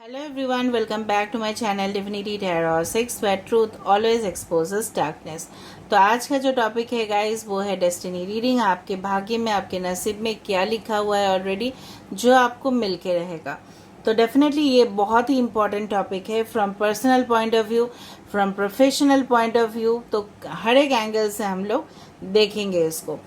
Hello everyone, welcome back to my channel Divinity Tarot 6 where truth always exposes darkness। तो आज का जो topic है गाइस वो है डेस्टिनी रीडिंग। आपके भाग्य में, आपके नसीब में क्या लिखा हुआ है ऑलरेडी जो आपको मिल के रहेगा। तो डेफिनेटली ये बहुत ही इम्पोर्टेंट टॉपिक है from personal point of view, from professional point of view. तो हर एक एंगल से हम लोग देखेंगे इसको।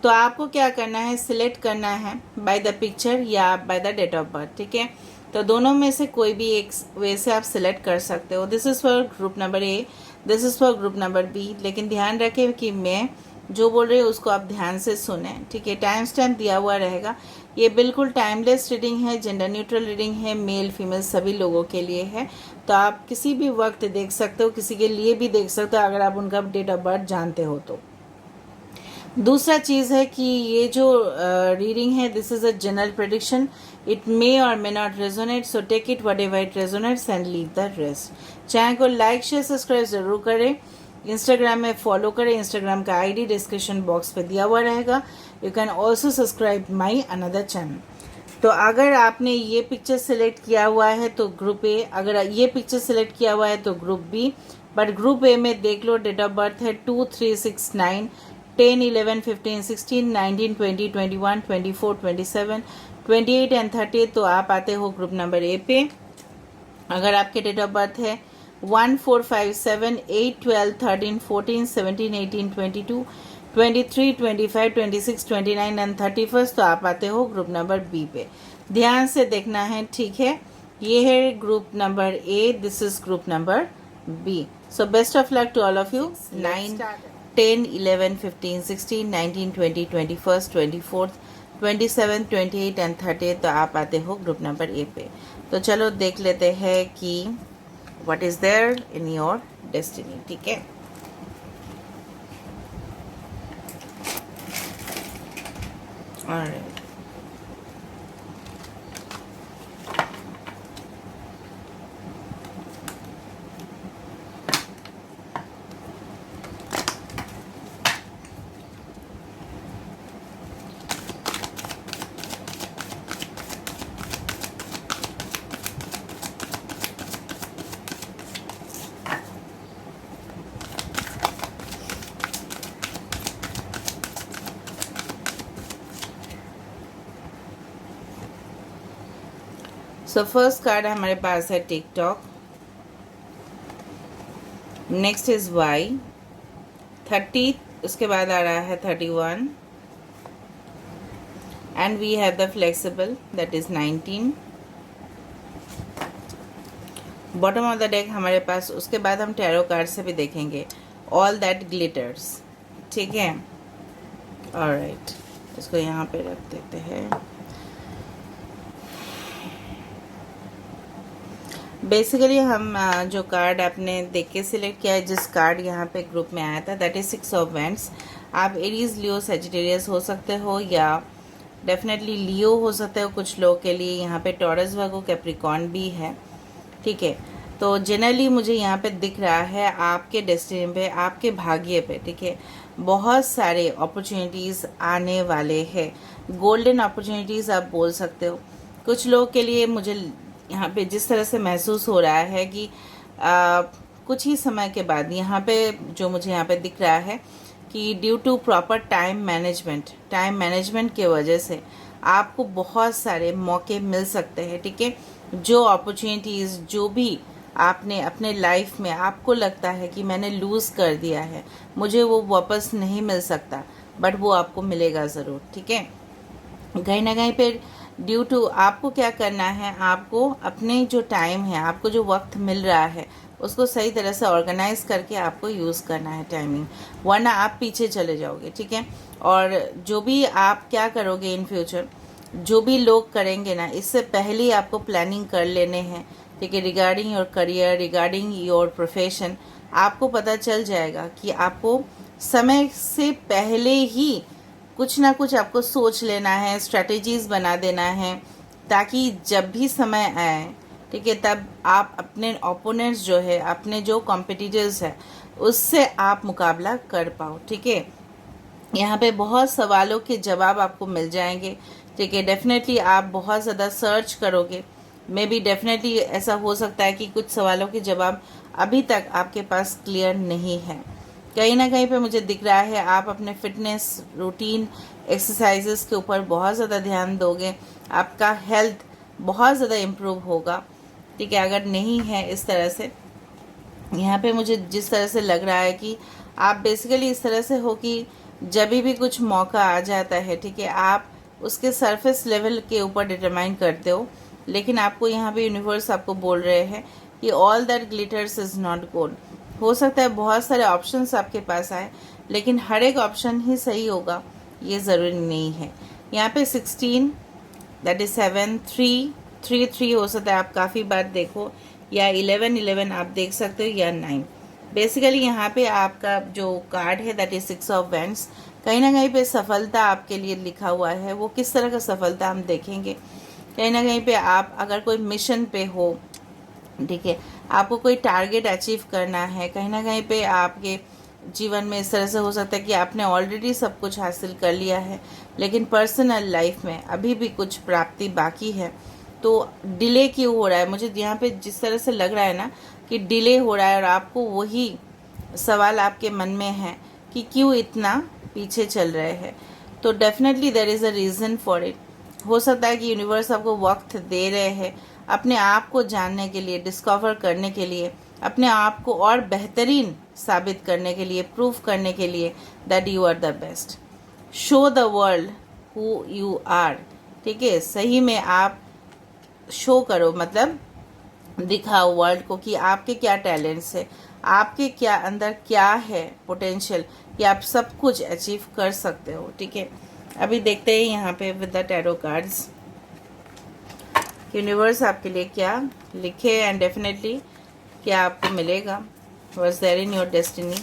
तो आपको क्या करना है, सिलेक्ट करना है बाय द पिक्चर या by the date of birth. ठीक है, तो दोनों में से कोई भी एक वे से आप सिलेक्ट कर सकते हो। This is for group number A, this is for group number B. लेकिन ध्यान रखें कि मैं जो बोल रही हूँ उसको आप ध्यान से सुने। ठीक है, टाइम स्टैम्प दिया हुआ रहेगा। ये बिल्कुल टाइमलेस रीडिंग है, जेंडर न्यूट्रल रीडिंग है, मेल फीमेल सभी लोगों के लिए है। तो आप किसी भी वक्त देख सकते हो, किसी के लिए भी देख सकते हो अगर आप उनका डेट ऑफ बर्थ जानते हो तो। दूसरा चीज़ है कि ये जो रीडिंग है this is a general prediction, it may or may not resonate, so take it whatever it resonates and leave the rest. Channel को लाइक शेयर सब्सक्राइब जरूर करें। इंस्टाग्राम में फॉलो करें, इंस्टाग्राम का आईडी डिस्क्रिप्शन बॉक्स पे दिया हुआ रहेगा। You can also subscribe my another channel. तो अगर आपने ये पिक्चर सेलेक्ट किया हुआ है तो ग्रुप ए, अगर ये पिक्चर सेलेक्ट किया हुआ है तो group B. But group A में देख लो डेट ऑफ बर्थ है 2, 3, 6, 9, 10, 11, 15, 16, 19, 20, 21, 24, 27, 28 एंड 30। तो आप आते हो ग्रुप नंबर ए पे। अगर आपके डेट ऑफ बर्थ है 1, 4, 5, 7, 8, 12, 13, 14, 17, 18, 22, 23, 25, 26, 29 एंड 31, तो आप आते हो ग्रुप नंबर बी पे। ध्यान से देखना है, ठीक है। ये है group number A, this is group number B. So best of luck to all of you. 9, 10, 11, 15, 16, 19, 20, 21, 24, 27, 28 and 30, तो आप आते हो ग्रुप नंबर ए पे। तो चलो देख लेते हैं कि what is there in your destiny. ठीक है, ऑलराइट। सो फर्स्ट कार्ड हमारे पास है टिकटॉक, नेक्स्ट इज वाई 30, उसके बाद आ रहा है 31 and we have the flexible that is 19। Bottom of the deck हमारे पास, उसके बाद हम टैरो कार्ड से भी देखेंगे ऑल दैट ग्लिटर्स। ठीक है, ऑलराइट, इसको यहाँ पे रख देते हैं। बेसिकली हम जो कार्ड आपने देख के सिलेक्ट किया है, जिस कार्ड यहाँ पे ग्रुप में आया था दैट इज 6 ऑफ वैंड्स। आप एरीज, लियो, सेजिटेरियस हो सकते हो या डेफिनेटली लियो हो सकते हो कुछ लोग के लिए। यहाँ पे टॉरस, वर्गो, कैप्रिकॉर्न भी है। ठीक है, तो जनरली मुझे यहाँ पे दिख रहा है आपके डेस्टिनी पे, आपके भाग्य पे, ठीक है, बहुत सारे अपॉर्चुनिटीज़ आने वाले हैं। गोल्डन अपॉर्चुनिटीज़ आप बोल सकते हो। कुछ लोग के लिए मुझे यहाँ पे जिस तरह से महसूस हो रहा है कि कुछ ही समय के बाद यहाँ पे जो मुझे यहाँ पे दिख रहा है कि due to proper time management के वजह से आपको बहुत सारे मौके मिल सकते हैं। ठीक है, जो अपॉर्चुनिटीज़ जो भी आपने अपने लाइफ में आपको लगता है कि मैंने लूज़ कर दिया है, मुझे वो वापस नहीं मिल सकता, बट वो आपको मिलेगा ज़रूर। ठीक है, कहीं ना कहीं पे ड्यू टू आपको क्या करना है, आपको अपने जो टाइम है, आपको जो वक्त मिल रहा है उसको सही तरह से ऑर्गेनाइज करके आपको यूज़ करना है टाइमिंग, वरना आप पीछे चले जाओगे। ठीक है, और जो भी आप क्या करोगे इन फ्यूचर, जो भी लोग करेंगे ना, इससे पहले ही आपको प्लानिंग कर लेने हैं। ठीक है, regarding your career, regarding your profession, आपको पता चल जाएगा कि आपको समय से पहले ही कुछ ना कुछ आपको सोच लेना है, स्ट्रेटेजीज बना देना है, ताकि जब भी समय आए, ठीक है, तब आप अपने ओपोनेंट्स जो है, अपने जो कॉम्पिटिटर्स है, उससे आप मुकाबला कर पाओ। ठीक है, यहाँ पे बहुत सवालों के जवाब आपको मिल जाएंगे। ठीक है, डेफिनेटली आप बहुत ज़्यादा सर्च करोगे, मे बी डेफिनेटली ऐसा हो सकता है कि कुछ सवालों के जवाब अभी तक आपके पास क्लियर नहीं है। कहीं ना कहीं पे मुझे दिख रहा है आप अपने फिटनेस रूटीन एक्सरसाइजेस के ऊपर बहुत ज़्यादा ध्यान दोगे, आपका हेल्थ बहुत ज़्यादा इम्प्रूव होगा। ठीक है, अगर नहीं है इस तरह से, यहाँ पे मुझे जिस तरह से लग रहा है कि आप बेसिकली इस तरह से हो कि जब भी कुछ मौका आ जाता है, ठीक है, आप उसके सरफेस लेवल के ऊपर डिटरमाइन करते हो, लेकिन आपको यहाँ पे यूनिवर्स आपको बोल रहे हैं कि all that glitters is not gold. हो सकता है बहुत सारे ऑप्शंस आपके पास आए, लेकिन हर एक ऑप्शन ही सही होगा ये ज़रूरी नहीं है। यहाँ पे 16, दैट इज़ 7, 3, 3, 3 हो सकता है आप काफ़ी बार देखो, या 11, 11 आप देख सकते हो, या 9। बेसिकली यहाँ पे आपका जो कार्ड है दैट इज 6 ऑफ वैंड्स, कहीं ना कहीं पे सफलता आपके लिए लिखा हुआ है। वो किस तरह का सफलता हम देखेंगे। कहीं ना कहीं पे आप अगर कोई मिशन पे हो, ठीक है, आपको कोई टारगेट अचीव करना है, कहीं ना कहीं पे आपके जीवन में इस तरह से हो सकता है कि आपने ऑलरेडी सब कुछ हासिल कर लिया है, लेकिन पर्सनल लाइफ में अभी भी कुछ प्राप्ति बाकी है। तो डिले क्यों हो रहा है, मुझे यहाँ पे जिस तरह से लग रहा है ना कि डिले हो रहा है, और आपको वही सवाल आपके मन में है कि क्यों इतना पीछे चल रहे हैं। तो definitely there is a reason for it. हो सकता है कि यूनिवर्स आपको वक्त दे रहे हैं अपने आप को जानने के लिए, डिस्कवर करने के लिए, अपने आप को और बेहतरीन साबित करने के लिए, प्रूफ करने के लिए that you are the best. Show the world who you are. ठीक है, सही में आप शो करो, मतलब दिखाओ वर्ल्ड को कि आपके क्या टैलेंट्स है, आपके क्या अंदर क्या है पोटेंशियल, कि आप सब कुछ अचीव कर सकते हो। ठीक है, अभी देखते हैं यहाँ पे with the tarot cards universe आपके लिए क्या लिखे, एंड डेफिनेटली क्या आपको मिलेगा, was there in your destiny.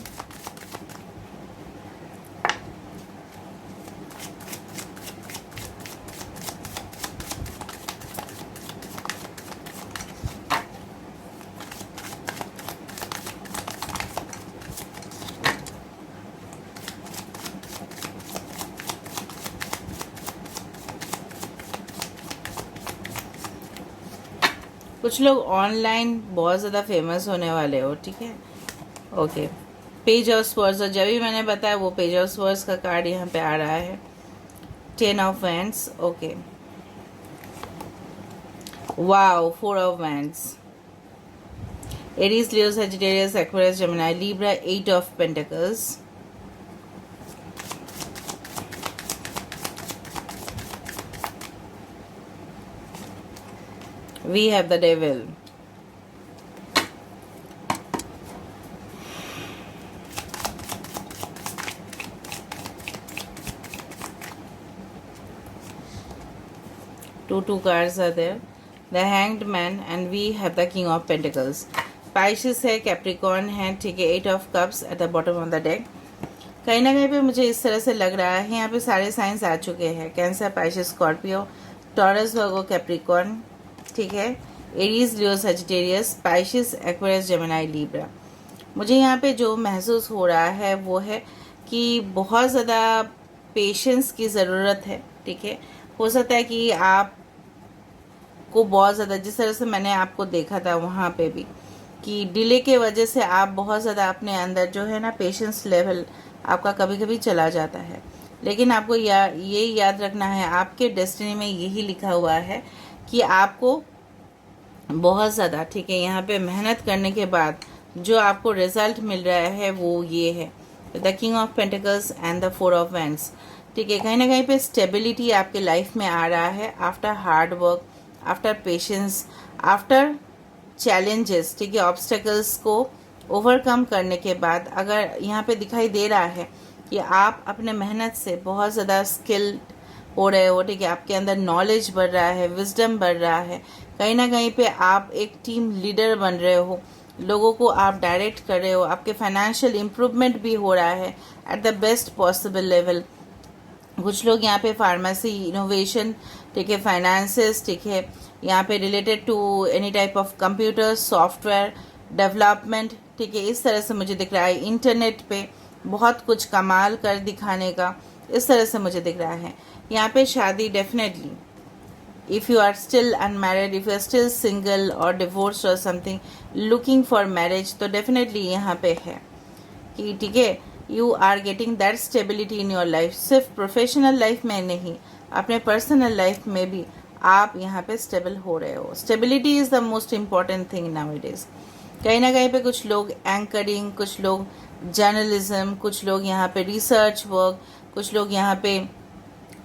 कुछ लोग ऑनलाइन बहुत ज़्यादा फेमस होने वाले हो। ठीक है, ओके, पेज ऑफ स्वर्ड्स, और जब भी मैंने बताया वो पेज ऑफ स्वर्ड्स का कार्ड यहाँ पे आ रहा है। 10 of wands, okay, wow, 4 of wands, Aries, Leo, Sagittarius, Aquarius, Gemini, Libra, 8 of pentacles, we have the devil, two cards are there, the hanged man, and we have the king of pentacles, Pisces है, Capricorn है, ठीक है, 8 of cups at the bottom of the deck. कहीं ना कहीं पे मुझे इस तरह से लग रहा है यहाँ पे सारे साइंस आ चुके हैं, Cancer, Pisces, Scorpio, Taurus, Virgo, Capricorn, ठीक है, Aries, Leo, Sagittarius, Pisces, Aquarius, Gemini, Libra. मुझे यहाँ पे जो महसूस हो रहा है वो है कि बहुत ज़्यादा पेशेंस की ज़रूरत है। ठीक है, हो सकता है कि आप को बहुत ज़्यादा, जिस तरह से मैंने आपको देखा था वहाँ पे भी, कि डिले के वजह से आप बहुत ज़्यादा अपने अंदर जो है ना पेशेंस लेवल आपका कभी कभी चला जाता है। लेकिन आपको ये याद रखना है, आपके डेस्टिनी में यही लिखा हुआ है कि आपको बहुत ज़्यादा, ठीक है, यहाँ पे मेहनत करने के बाद जो आपको रिजल्ट मिल रहा है वो ये है, the king of pentacles and the 4 of wands. ठीक है, कहीं ना कहीं पे स्टेबिलिटी आपके लाइफ में आ रहा है after hard work, after patience, after challenges. ठीक है, ऑब्स्टेकल्स को ओवरकम करने के बाद अगर यहाँ पे दिखाई दे रहा है कि आप अपने मेहनत से बहुत ज़्यादा स्किल्ड हो रहे हो। ठीक है, आपके अंदर नॉलेज बढ़ रहा है, विजडम बढ़ रहा है, कहीं ना कहीं पे आप एक टीम लीडर बन रहे हो, लोगों को आप डायरेक्ट कर रहे हो, आपके फाइनेंशियल इम्प्रूवमेंट भी हो रहा है at the best possible level. कुछ लोग यहाँ पे फार्मेसी, इनोवेशन, ठीक है, फाइनेंसेस, ठीक है, यहाँ पे related to any type of computer software development, ठीक है, इस तरह से मुझे दिख रहा है। इंटरनेट पे बहुत कुछ कमाल कर दिखाने का, इस तरह से मुझे दिख रहा है। यहाँ पे शादी definitely if you are still unmarried, if you are still single or divorced or something, looking for marriage, तो definitely यहाँ पे है कि ठीक है, you are getting that stability in your life. सिर्फ प्रोफेशनल लाइफ में नहीं, अपने पर्सनल लाइफ में भी आप यहाँ पे स्टेबल हो रहे हो. Stability is the most important thing nowadays. कहीं ना कहीं पे कुछ लोग एंकरिंग, कुछ लोग जर्नलिज्म, कुछ लोग यहाँ पे रिसर्च वर्क, कुछ लोग यहाँ पे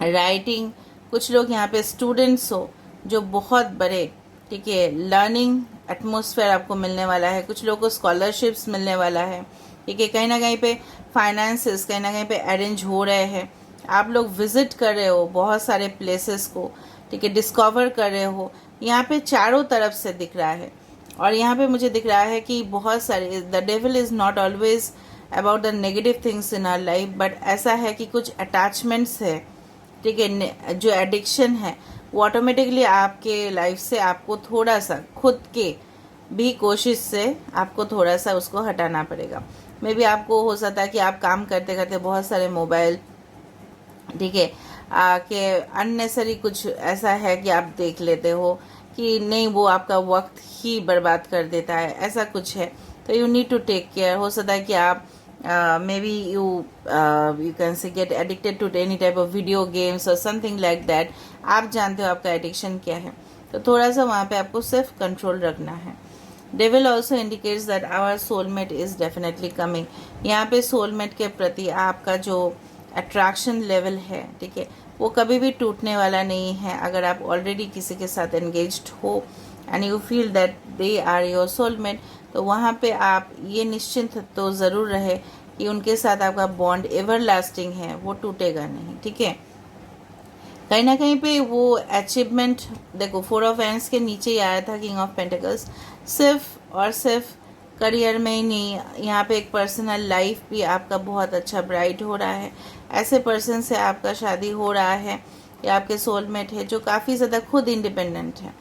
राइटिंग, कुछ लोग यहाँ पे स्टूडेंट्स हो जो बहुत बड़े, ठीक है, लर्निंग एटमोसफेयर आपको मिलने वाला है. कुछ लोगों को स्कॉलरशिप्स मिलने वाला है, ठीक है. कहीं ना कहीं पे फाइनेंसेस कहीं ना कहीं पे अरेंज हो रहे हैं. आप लोग विजिट कर रहे हो बहुत सारे प्लेसेस को, ठीक है, डिस्कवर कर रहे हो. यहाँ पे चारों तरफ से दिख रहा है. और यहाँ पे मुझे दिख रहा है कि बहुत सारे, the devil is not always about the negative things in our life, but ऐसा है कि कुछ अटैचमेंट्स है, ठीक है, जो एडिक्शन है वो ऑटोमेटिकली आपके लाइफ से आपको थोड़ा सा खुद के भी कोशिश से आपको थोड़ा सा उसको हटाना पड़ेगा. मे बी आपको हो सकता है कि आप काम करते करते बहुत सारे मोबाइल, ठीक है, कि अननेसरी कुछ ऐसा है कि आप देख लेते हो कि नहीं, वो आपका वक्त ही बर्बाद कर देता है, ऐसा कुछ है. तो you need to take care. हो सकता है कि आप maybe you can say get addicted to any type of video games और समथिंग लाइक दैट. आप जानते हो आपका एडिक्शन क्या है, तो थोड़ा सा वहाँ पे आपको सिर्फ कंट्रोल रखना है. Devil also indicates that our soulmate is definitely coming. यहाँ पे सोलमेट के प्रति आपका जो अट्रैक्शन लेवल है, ठीक है, वो कभी भी टूटने वाला नहीं है. अगर आप ऑलरेडी किसी के साथ एंगेज्ड हो and you feel that they are your soulmate, तो वहाँ पे आप ये निश्चिंत तो ज़रूर रहे कि उनके साथ आपका बॉन्ड एवर लास्टिंग है, वो टूटेगा नहीं, ठीक है. कहीं ना कहीं पे वो अचीवमेंट, देखो 4 ऑफ हैंड्स के नीचे ही आया था किंग ऑफ पेंटिकल्स. सिर्फ और सिर्फ करियर में ही नहीं, यहाँ पे एक पर्सनल लाइफ भी आपका बहुत अच्छा ब्राइट हो रहा है. ऐसे पर्सन से आपका शादी हो रहा है या आपके सोलमेट है जो काफ़ी ज़्यादा खुद इंडिपेंडेंट है,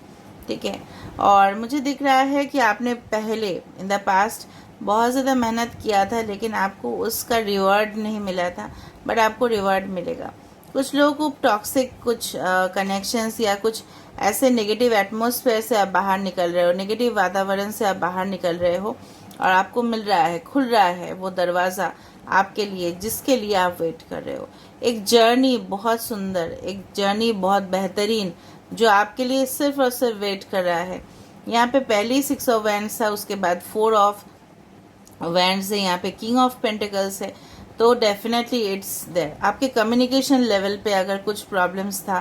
ठीक है. और मुझे दिख रहा है कि आपने पहले इन द पास्ट बहुत ज़्यादा मेहनत किया था, लेकिन आपको उसका रिवॉर्ड नहीं मिला था, बट आपको रिवॉर्ड मिलेगा. कुछ लोगों को टॉक्सिक कुछ कनेक्शंस या कुछ ऐसे नेगेटिव एटमॉस्फेयर से आप बाहर निकल रहे हो, नेगेटिव वातावरण से आप बाहर निकल रहे हो, और आपको मिल रहा है, खुल रहा है वो दरवाज़ा आपके लिए जिसके लिए आप वेट कर रहे हो. एक जर्नी बहुत सुंदर, एक जर्नी बहुत बेहतरीन जो आपके लिए सिर्फ और सिर्फ वेट कर रहा है. यहाँ पे पहली 6 ऑफ वैंड्स था, उसके बाद 4 ऑफ वैंड्स है, यहाँ पे किंग ऑफ पेंटिकल्स है. तो डेफिनेटली इट्स देयर. आपके कम्युनिकेशन लेवल पे अगर कुछ प्रॉब्लम्स था,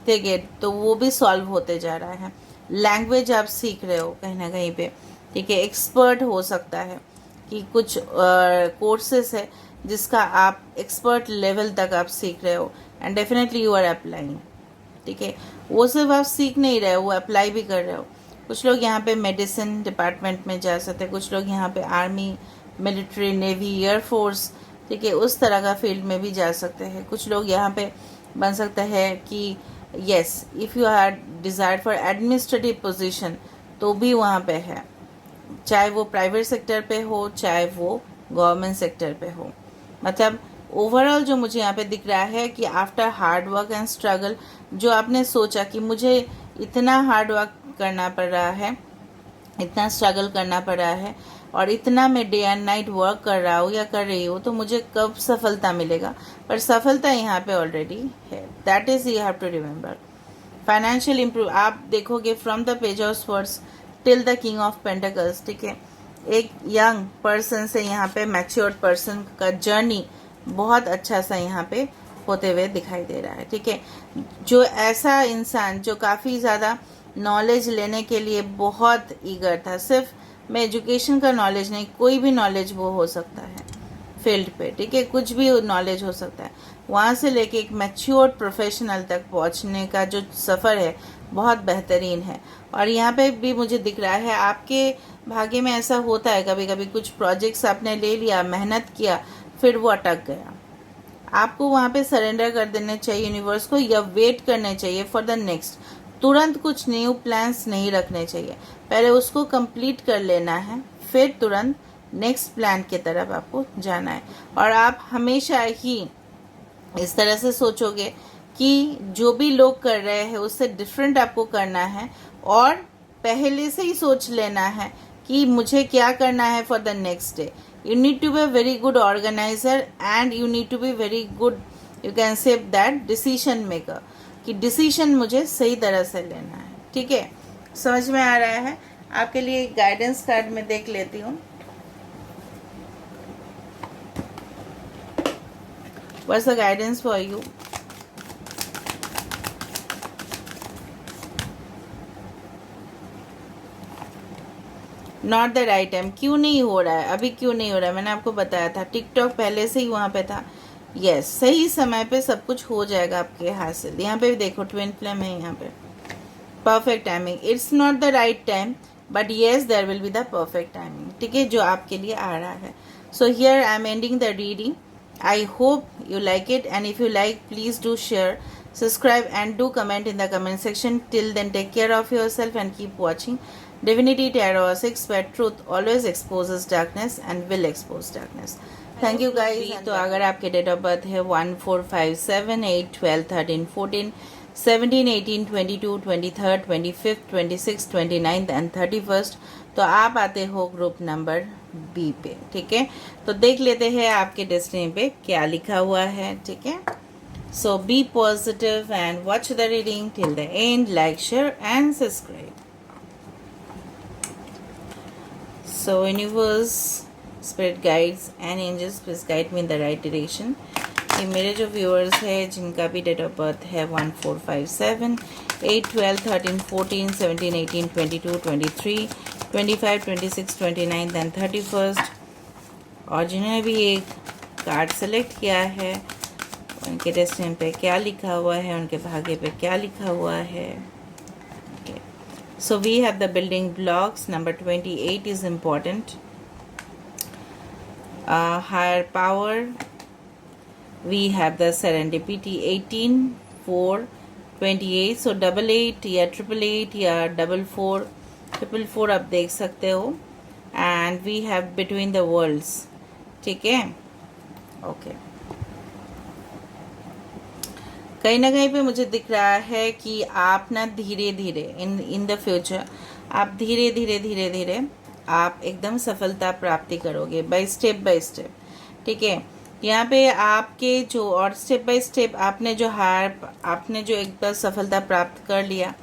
ठीक है, तो वो भी सॉल्व होते जा रहा है. लैंग्वेज आप सीख रहे हो कहीं ना कहीं पे, ठीक है. एक्सपर्ट हो सकता है कि कुछ कोर्सेस है जिसका आप एक्सपर्ट लेवल तक आप सीख रहे हो, and definitely you are applying, ठीक है. वो सिर्फ आप सीख नहीं रहे हो, वो अप्लाई भी कर रहे हो. कुछ लोग यहाँ पे मेडिसिन डिपार्टमेंट में जा सकते हैं, कुछ लोग यहाँ पे आर्मी, मिलिट्री, नेवी, एयरफोर्स, ठीक है, उस तरह का फील्ड में भी जा सकते हैं. कुछ लोग यहाँ पे बन सकता है कि yes, if you are desire for administrative position, तो भी वहाँ पे है, चाहे वो प्राइवेट सेक्टर पे हो, चाहे वो गवर्नमेंट सेक्टर पे हो. मतलब ओवरऑल जो मुझे यहाँ पे दिख रहा है कि after hard work and struggle, जो आपने सोचा कि मुझे इतना हार्ड वर्क करना पड़ रहा है, इतना स्ट्रगल करना पड़ रहा है, और इतना मैं डे एंड नाइट वर्क कर रहा हूँ या कर रही हूँ, तो मुझे कब सफलता मिलेगा. पर सफलता यहाँ पे ऑलरेडी है. That is you have to remember. Financial improve आप देखोगे from the page of swords till the king of pentacles, ठीक है. एक यंग पर्सन से यहाँ पे मैच्योर्ड पर्सन का जर्नी बहुत अच्छा सा यहाँ पे होते हुए दिखाई दे रहा है, ठीक है. जो ऐसा इंसान जो काफ़ी ज़्यादा नॉलेज लेने के लिए बहुत ईगर था, सिर्फ मैं एजुकेशन का नॉलेज नहीं, कोई भी नॉलेज वो हो सकता है फील्ड पे, ठीक है, कुछ भी नॉलेज हो सकता है. वहाँ से लेके एक मैच्योर प्रोफेशनल तक पहुँचने का जो सफ़र है बहुत बेहतरीन है. और यहाँ पे भी मुझे दिख रहा है आपके भाग्य में ऐसा होता है कभी कभी, कुछ प्रोजेक्ट्स आपने ले लिया, मेहनत किया, फिर वो अटक गया. आपको वहाँ पे सरेंडर कर देना चाहिए यूनिवर्स को, या वेट करने चाहिए फॉर द नेक्स्ट. तुरंत कुछ न्यू प्लान्स नहीं रखने चाहिए, पहले उसको कंप्लीट कर लेना है, फिर तुरंत नेक्स्ट प्लान की तरफ आपको जाना है. और आप हमेशा ही इस तरह से सोचोगे कि जो भी लोग कर रहे हैं उससे डिफरेंट आपको करना है, और पहले से ही सोच लेना है कि मुझे क्या करना है for the next day. You need to be a very good organizer and you need to be very good, you can say that, decision maker, कि डिसीजन मुझे सही तरह से लेना है. ठीक है, समझ में आ रहा है? आपके लिए गाइडेंस कार्ड में देख लेती हूँ. What's the guidance for you? Not the right time. क्यों नहीं हो रहा है अभी? क्यों नहीं हो रहा है? मैंने आपको बताया था, टिकटॉक पहले से ही वहाँ पे था. यस, सही समय पे सब कुछ हो जाएगा आपके हासिल. यहाँ पे भी देखो ट्विन फ्लेम है, यहाँ पे perfect timing. It's not the right time but yes there will be the perfect timing. ठीक है, जो आपके लिए आ रहा है. So here I am ending the reading. I hope you like it, and if you like, please do share, subscribe and do comment in the comment section. Till then, take care of yourself and keep watching Divinity Tarot 6, where truth always exposes darkness and will expose darkness. Thank you guys. तो अगर आपके date of birth है 1 4 5 7 8 12 13 14 17 18 22 23 25 26 29 and 31st, तो आप आते हो group number B पे. ठीक है, तो देख लेते हैं आपके डेस्टिनी पे क्या लिखा हुआ है. ठीक है, so be positive and watch the reading till the end. Like, share and subscribe. So universe, spirit guides and angels, please guide me in the right direction. ये मेरे जो व्यूअर्स हैं जिनका भी डेट ऑफ बर्थ है 1 4 5 7 8 12 13 14 17 18 22 23 25 26 29 and 31st, और जिन्होंने भी एक कार्ड सेलेक्ट किया है, उनके डेस्टिनी पे क्या लिखा हुआ है, उनके भाग्य पे क्या लिखा हुआ है. So we have the building blocks. Number 28 is important. Higher power. We have the serendipity 18 4 28. So 88 या 888 या 44 444 आप देख सकते हो. And we have between the worlds. ठीक है, ओके. कहीं ना कहीं पे मुझे दिख रहा है कि आप ना धीरे धीरे इन द फ्यूचर आप धीरे धीरे धीरे धीरे आप एकदम सफलता प्राप्ति करोगे बाय स्टेप. ठीक है, यहाँ पे आपके जो, और स्टेप बाय स्टेप आपने जो एक बार सफलता प्राप्त कर लिया,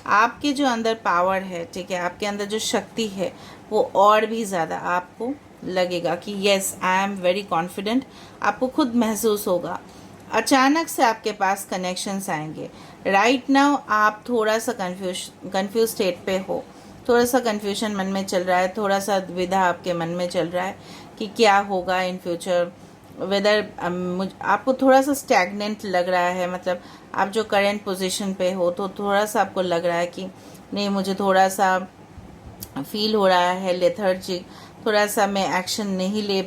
आपके जो अंदर पावर है, ठीक है, आपके अंदर जो शक्ति है, वो और भी ज़्यादा आपको लगेगा कि yes I am very confident. आपको खुद महसूस होगा. अचानक से आपके पास कनेक्शंस आएंगे. राइट नाउ आप थोड़ा सा कंफ्यूज स्टेट पे हो. थोड़ा सा कंफ्यूजन मन में चल रहा है, थोड़ा सा दुविधा आपके मन में चल रहा है कि क्या होगा इन फ्यूचर. वेदर आपको थोड़ा सा स्टैगनेंट लग रहा है, मतलब आप जो करेंट पोजीशन पे हो तो थोड़ा सा आपको लग रहा है कि नहीं, मुझे थोड़ा सा फील हो रहा है लेथर्जिक. थोड़ा सा मैं एक्शन नहीं ले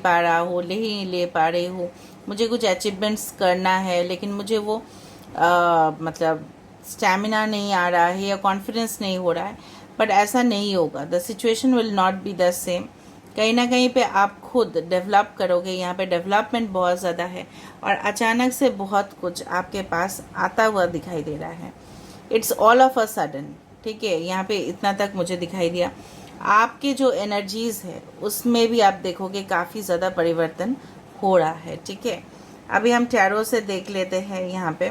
पा रही हूँ. मुझे कुछ अचीवमेंट्स करना है लेकिन मुझे वो मतलब स्टैमिना नहीं आ रहा है या कॉन्फिडेंस नहीं हो रहा है. बट ऐसा नहीं होगा. The situation will not be the same. कहीं ना कहीं पे आप खुद डेवलप करोगे. यहाँ पे डेवलपमेंट बहुत ज़्यादा है और अचानक से बहुत कुछ आपके पास आता हुआ दिखाई दे रहा है. It's all of a sudden. ठीक है, यहाँ पे इतना तक मुझे दिखाई दिया. आपके जो एनर्जीज़ है उसमें भी आप देखोगे काफ़ी ज़्यादा परिवर्तन हो रहा है. ठीक है, अभी हम टैरो से देख लेते हैं. यहाँ पे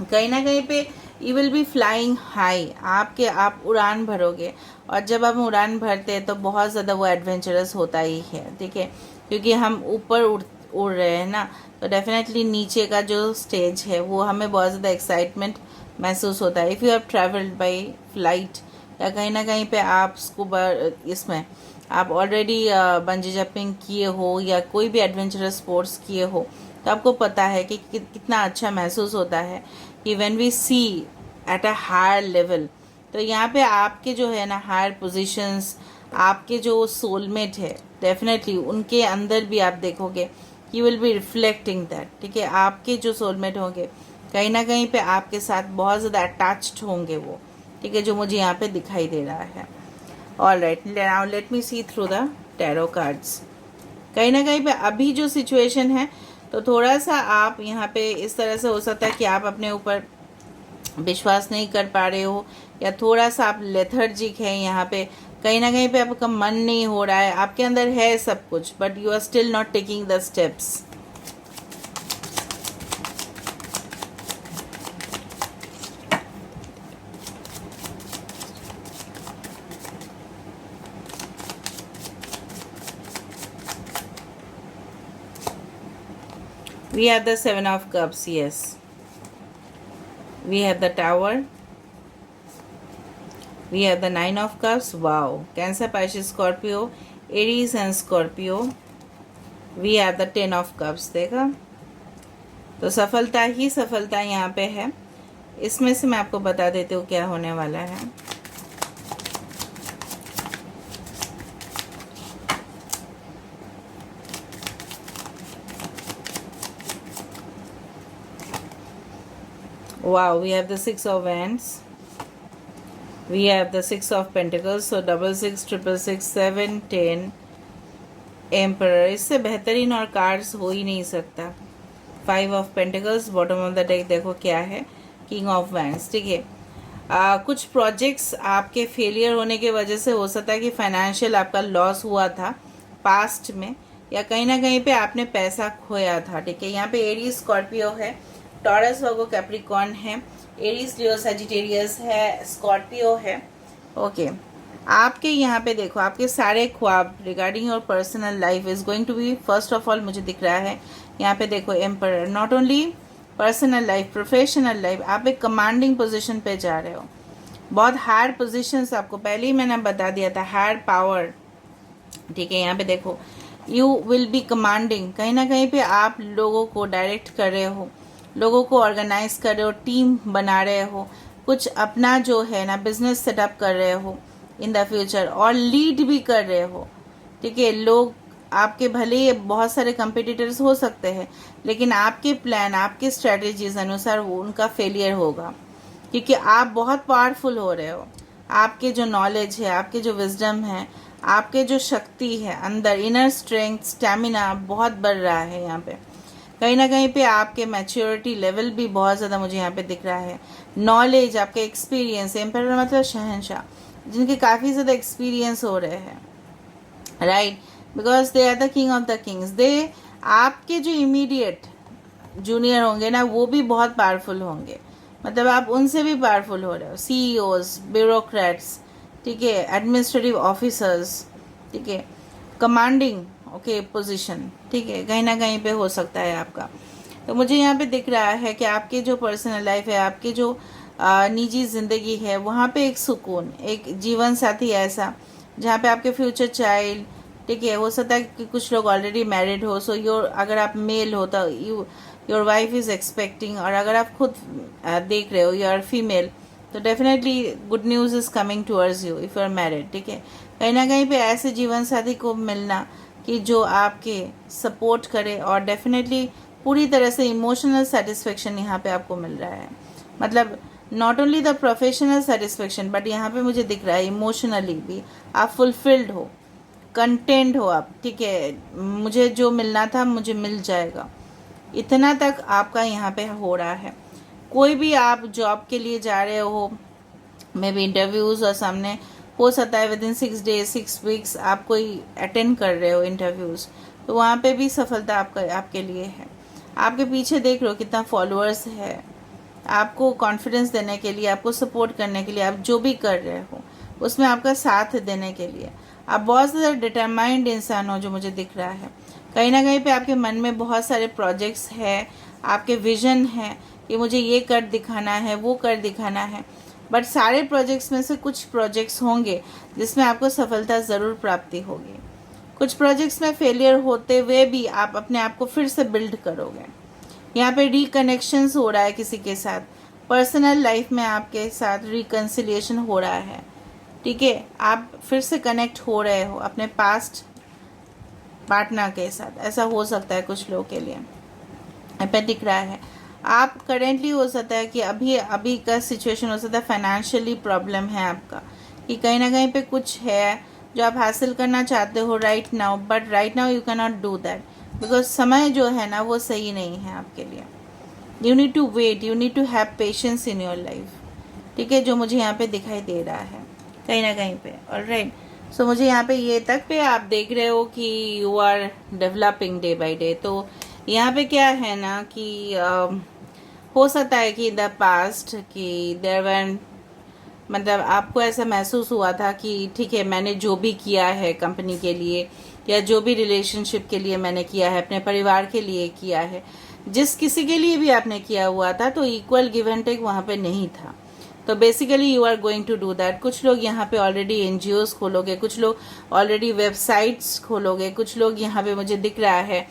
कहीं ना कहीं पे you will be flying high. आप उड़ान भरोगे, और जब हम उड़ान भरते हैं तो बहुत ज़्यादा वो एडवेंचरस होता ही है. ठीक है, क्योंकि हम ऊपर उड़ रहे हैं ना, तो डेफिनेटली नीचे का जो स्टेज है वो हमें बहुत ज़्यादा एक्साइटमेंट महसूस होता है. If you have travelled by flight, या कहीं ना कहीं पे आप स्कूबा इसमें आप ऑलरेडी बंजी जंपिंग किए हो या कोई भी एडवेंचरस स्पोर्ट्स किए हो, तो आपको पता है कि कितना अच्छा महसूस होता है कि when we see at a higher level. तो यहाँ पे आपके जो है ना हायर पोजीशंस, आपके जो सोलमेट है, डेफिनेटली उनके अंदर भी आप देखोगे you will be reflecting that. ठीक है, आपके जो सोलमेट होंगे कहीं ना कहीं पे आपके साथ बहुत ज़्यादा अटैच्ड होंगे वो. ठीक है, जो मुझे यहाँ पे दिखाई दे रहा है. All right, now let me see through the tarot cards. कहीं ना कहीं पे अभी जो सिचुएशन है तो थोड़ा सा आप यहाँ पे इस तरह से हो सकता है कि आप अपने ऊपर विश्वास नहीं कर पा रहे हो, या थोड़ा सा आप लेथर्जिक है यहाँ पे, कहीं ना कहीं पे आपका मन नहीं हो रहा है, आपके अंदर है सब कुछ but you are still not taking the steps. We have the Seven of Cups, yes. We have the Tower. We have the Nine of Cups. Wow. Cancer, Pisces, Scorpio, Aries and Scorpio. We have the Ten of Cups. देखा, तो सफलता ही सफलता यहाँ पे है। इसमें से मैं आपको बता देती हूँ क्या होने वाला है। Wow, we have the Six of Wands. We have the Six of Pentacles. So 66, 666, 7, 10, Emperor. इससे बेहतरीन और कार्ड्स हो ही नहीं सकता। 5 of Pentacles. Bottom of the deck देखो क्या है, King of Wands। ठीक है, कुछ प्रोजेक्ट्स आपके फेलियर होने की वजह से हो सकता है कि फाइनेंशियल आपका लॉस हुआ था पास्ट में, या कहीं ना कहीं पे आपने पैसा खोया था। ठीक है, यहाँ पे एरीज स्कॉर्पियो है, टॉरस वर्गो कैप्रिकॉर्न है, एरीज लियो सजिटेरियस है, स्कॉर्पियो है। ओके, आपके यहाँ पे देखो आपके सारे ख्वाब regarding your personal life is going to be, first of all मुझे दिख रहा है यहाँ पे देखो emperor. Not only personal life, professional life, आप एक कमांडिंग पोजीशन पे जा रहे हो, बहुत हायर पोजीशंस, आपको पहले ही मैंने बता दिया था, हायर पावर। ठीक है, यहाँ पे देखो यू विल बी कमांडिंग, कहीं ना कहीं पे आप लोगों को डायरेक्ट कर रहे हो, लोगों को ऑर्गेनाइज कर रहे हो, टीम बना रहे हो, कुछ अपना जो है ना बिजनेस सेटअप कर रहे हो इन द फ्यूचर, और लीड भी कर रहे हो। ठीक है, लोग आपके भले ही बहुत सारे कंपिटिटर्स हो सकते हैं, लेकिन आपके प्लान, आपके स्ट्रेटेजीज अनुसार वो उनका फेलियर होगा, क्योंकि आप बहुत पावरफुल हो रहे हो। आपके जो नॉलेज है, आपके जो विजडम है, आपके जो शक्ति है अंदर, इनर स्ट्रेंथ, स्टेमिना बहुत बढ़ रहा है यहाँ पे। कहीं ना कहीं पे आपके मैच्योरिटी लेवल भी बहुत ज़्यादा मुझे यहाँ पे दिख रहा है। नॉलेज, आपके एक्सपीरियंस, एम्पायर मतलब शहंशाह, जिनके काफ़ी ज़्यादा एक्सपीरियंस हो रहे हैं, right, because they are the king of the kings. They आपके जो इमीडिएट जूनियर होंगे ना, वो भी बहुत पावरफुल होंगे, मतलब आप उनसे भी पावरफुल हो रहे हो। सीईओज, ब्यूरोक्रेट्स, ठीक है, एडमिनिस्ट्रेटिव ऑफिसर्स, ठीक है, कमांडिंग ओके पोजीशन, ठीक है, कहीं ना कहीं पे हो सकता है आपका। तो मुझे यहाँ पे दिख रहा है कि आपकी जो पर्सनल लाइफ है, आपकी जो निजी ज़िंदगी है, वहाँ पे एक सुकून, एक जीवन साथी ऐसा जहाँ पे आपके फ्यूचर चाइल्ड, ठीक है, हो सकता है कि कुछ लोग ऑलरेडी मैरिड हो, सो योर, अगर आप मेल हो तो योर वाइफ इज़ एक्सपेक्टिंग, और अगर आप खुद देख रहे हो यू आर फीमेल, तो definitely good news is coming towards you if you are married. ठीक है, कहीं ना कहीं पे ऐसे जीवन साथी को मिलना कि जो आपके सपोर्ट करे, और डेफिनेटली पूरी तरह से इमोशनल सेटिस्फेक्शन यहाँ पे आपको मिल रहा है। मतलब not only the professional satisfaction, but यहाँ पे मुझे दिख रहा है इमोशनली भी आप फुलफिल्ड हो, कंटेंट हो आप। ठीक है, मुझे जो मिलना था मुझे मिल जाएगा, इतना तक आपका यहाँ पे हो रहा है। कोई भी आप जॉब के लिए जा रहे हो, मे बी इंटरव्यूज़, और सामने हो सकता है विद इन 6 days 6 weeks आप कोई अटेंड कर रहे हो इंटरव्यूज़, तो वहाँ पे भी सफलता आपके लिए है। आपके पीछे देख रहे हो कितना फॉलोअर्स है, आपको कॉन्फिडेंस देने के लिए, आपको सपोर्ट करने के लिए, आप जो भी कर रहे हो उसमें आपका साथ देने के लिए आप बहुत ज़्यादा डिटरमाइंड इंसान हो, जो मुझे दिख रहा है। कहीं ना कहीं पे आपके मन में बहुत सारे प्रोजेक्ट्स हैं, आपके विजन है कि मुझे ये कर दिखाना है, वो कर दिखाना है, बट सारे प्रोजेक्ट्स में से कुछ प्रोजेक्ट्स होंगे जिसमें आपको सफलता ज़रूर प्राप्ति होगी। कुछ प्रोजेक्ट्स में फेलियर होते हुए भी आप अपने आप को फिर से बिल्ड करोगे। यहाँ पे रिकनेक्शंस हो रहा है किसी के साथ, पर्सनल लाइफ में आपके साथ रिकन्सिलिएशन हो रहा है। ठीक है, आप फिर से कनेक्ट हो रहे हो अपने पास्ट पार्टनर के साथ, ऐसा हो सकता है कुछ लोगों के लिए। यहाँ पे दिख रहा है आप करेंटली, हो सकता है कि अभी का सिचुएशन हो सकता है फाइनेंशियली प्रॉब्लम है आपका, कि कहीं ना कहीं पे कुछ है जो आप हासिल करना चाहते हो right now, but right now you can not do that, because समय जो है ना वो सही नहीं है आपके लिए. You need to wait, you need to have patience in your life. ठीक है, जो मुझे यहाँ पे दिखाई दे रहा है कहीं ना कहीं पे. ऑलराइट, सो मुझे यहाँ पे ये तक पे आप देख रहे हो कि you are developing day by day. तो यहाँ पे क्या है ना कि हो सकता है कि इन द पास्ट कि देयर वर, मतलब आपको ऐसा महसूस हुआ था कि ठीक है मैंने जो भी किया है कंपनी के लिए या जो भी रिलेशनशिप के लिए मैंने किया है, अपने परिवार के लिए किया है, जिस किसी के लिए भी आपने किया हुआ था, तो इक्वल गिव एंड टेक वहाँ पे नहीं था. तो basically you are going to do that. कुछ लोग यहाँ पे ऑलरेडी एनजीओज खोलोगे, कुछ लोग ऑलरेडी वेबसाइट्स खोलोगे, कुछ लोग यहाँ पे मुझे दिख रहा है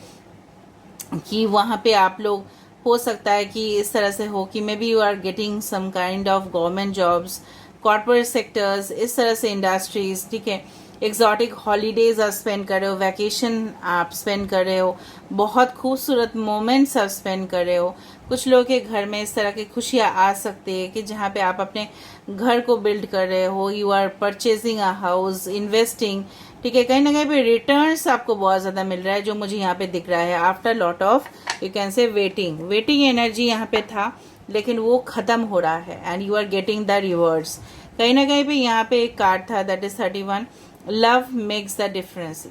कि वहाँ पे आप लोग हो सकता है कि इस तरह से हो कि maybe you are getting some kind of government jobs, corporate sectors, इस तरह से इंडस्ट्रीज. ठीक है, एक्जॉटिक हॉलीडेज आप स्पेंड कर रहे हो, वैकेशन आप स्पेंड कर रहे हो, बहुत खूबसूरत मोमेंट्स आप स्पेंड कर रहे हो. कुछ लोगों के घर में इस तरह की खुशियाँ आ सकती है कि जहाँ पे आप अपने घर को बिल्ड कर रहे हो, you are purchasing a house, investing. ठीक है, कहीं ना कहीं पे रिटर्न्स आपको बहुत ज़्यादा मिल रहा है, जो मुझे यहाँ पे दिख रहा है. After lot of you can say waiting energy यहाँ पे था, लेकिन वो खत्म हो रहा है and you are getting the rewards. कहीं ना कहीं पे यहाँ पे एक कार्ड था that is 31, love makes the difference.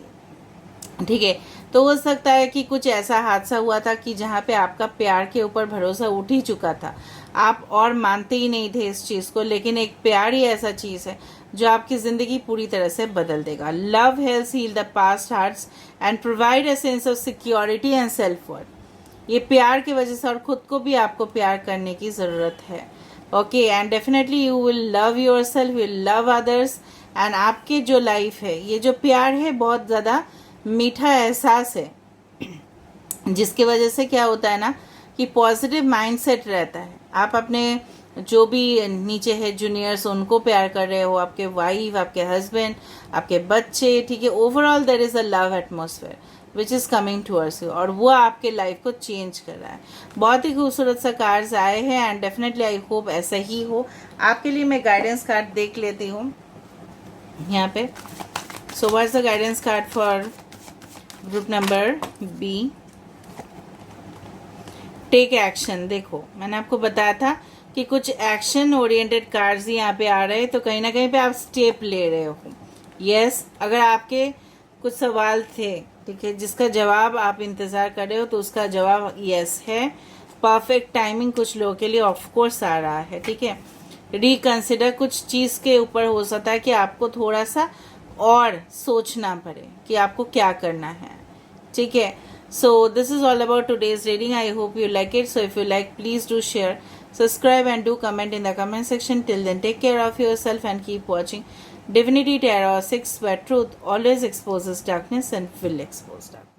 ठीक है, तो हो सकता है कि कुछ ऐसा हादसा हुआ था कि जहाँ पे आपका प्यार के ऊपर भरोसा उठ ही चुका था, आप और मानते ही नहीं थे इस चीज़ को, लेकिन एक प्यार ही ऐसा चीज़ है जो आपकी ज़िंदगी पूरी तरह से बदल देगा. Love helps heal the past hearts and provide a sense of security and self worth. ये प्यार की वजह से, और खुद को भी आपको प्यार करने की ज़रूरत है. Okay, and definitely you will love your self, will love others. And आपके जो लाइफ है, ये जो प्यार है बहुत ज़्यादा मीठा एहसास है, जिसकी वजह से क्या होता है ना कि पॉजिटिव माइंडसेट रहता है. आप अपने जो भी नीचे है जूनियर्स, उनको प्यार कर रहे हो, आपके वाइफ, आपके हस्बैंड, आपके बच्चे. ठीक है, overall there is a love atmosphere which is coming towards you, और वो आपके लाइफ को चेंज कर रहा है. बहुत ही खूबसूरत सा कार्ड्स आए हैं एंड डेफिनेटली आई होप ऐसा ही हो आपके लिए. मैं गाइडेंस कार्ड देख लेती हूँ यहाँ पे. So what is the guidance card for group number B? Take action. देखो, मैंने आपको बताया था कि कुछ एक्शन ओरिएंटेड कार्ड्स यहाँ पे आ रहे हैं, तो कहीं ना कहीं पे आप स्टेप ले रहे हो. यस, अगर आपके कुछ सवाल थे, ठीक है, जिसका जवाब आप इंतज़ार कर रहे हो, तो उसका जवाब यस है. परफेक्ट टाइमिंग कुछ लोगों के लिए ऑफ कोर्स आ रहा है. ठीक है, रिकंसिडर कुछ चीज़ के ऊपर हो सकता है कि आपको थोड़ा सा और सोचना पड़े कि आपको क्या करना है. ठीक है, so this is all about today's reading. I hope you like it. So if you like, please do share, subscribe and do comment in the comment section. Till then, take care of yourself and keep watching Divinity Tarot 6, where truth always exposes darkness and will expose darkness.